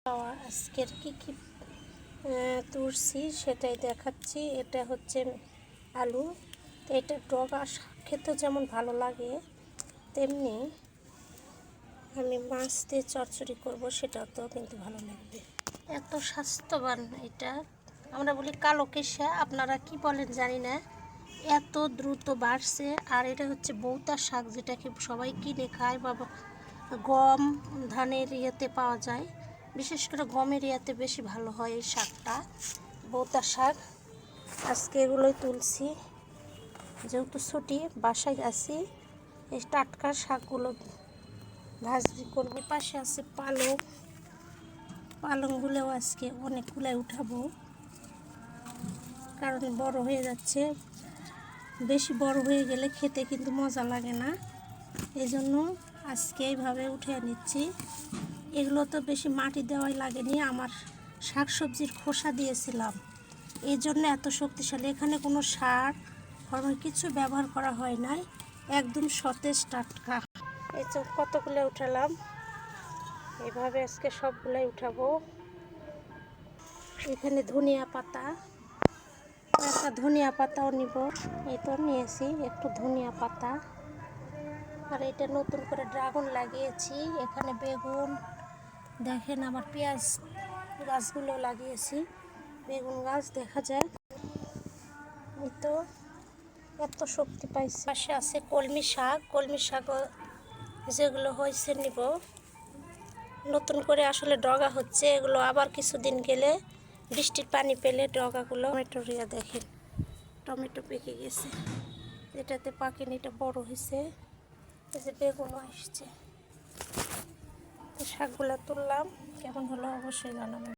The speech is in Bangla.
আজকের কি তুলছি সেটাই দেখাচ্ছি। এটা হচ্ছে আলু। তো এটা ডগা খেতে যেমন ভালো লাগে তেমনি আমি মাছ দিয়ে চচ্চড়ি করবো, সেটাও তো কিন্তু ভালো লাগবে। এত স্বাস্থ্যবান এটা, আমরা বলি কালো কেশা, আপনারা কি বলেন জানি না। এত দ্রুত বাড়ছে। আর এটা হচ্ছে বৌতা শাক, যেটাকে সবাই কিনে খায় বা গম ধানের ইয়েতে পাওয়া যায়। বিশেষ করে গমের ইয়াতে বেশি ভালো হয় এই শাকটা, বৌতা শাক। আজকে এগুলোই তুলছি, যেহেতু ছুটি বাসায় আছি। এই টাটকা শাকগুলো ভাজি করবো। পাশে আছে পালং, পালংগুলোও আজকে অনেকগুলাই উঠাবো, কারণ বড় হয়ে যাচ্ছে। বেশি বড় হয়ে গেলে খেতে কিন্তু মজা লাগে না, এই জন্য আজকে এইভাবে উঠে নিচ্ছি। এগুলো তো বেশি মাটি দেওয়াই লাগেনি, আমার শাকসবজির খোসা দিয়েছিলাম, এই জন্য এত শক্তিশালী। এখানে কোনো সার ফর্মের কিছু ব্যবহার করা হয় নাই, একদম সতেজ টাটকা। এই যে কতগুলো উঠালাম, এভাবে আজকে সবগুলাই উঠাবো। এখানে ধনিয়া পাতা, একটা ধনিয়া পাতাও নিব। এই তো নিয়েছি একটু ধনিয়া পাতা। আর এটা নতুন করে ড্রাগন লাগিয়েছি। এখানে বেগুন, দেখেন আমার পেঁয়াজ গাছগুলো লাগিয়েছি, বেগুন গাছ দেখা যায়। এই তো এত শক্তি পাইছি। পাশে আছে কলমি শাক, কলমি শাকও যেগুলো হয়েছে নিব। নতুন করে আসলে ডগা হচ্ছে, এগুলো আবার কিছুদিন গেলে বৃষ্টির পানি পেলে ডগাগুলো। টমেটো রিয়া দেখেন, টমেটো পেকে গেছে, এটাতে পাকেনি, এটা বড় হয়েছে। এই যে বেগুনও আসছে। তো শাকগুলো তুললাম, কেমন হলো অবশ্যই জানাবেন।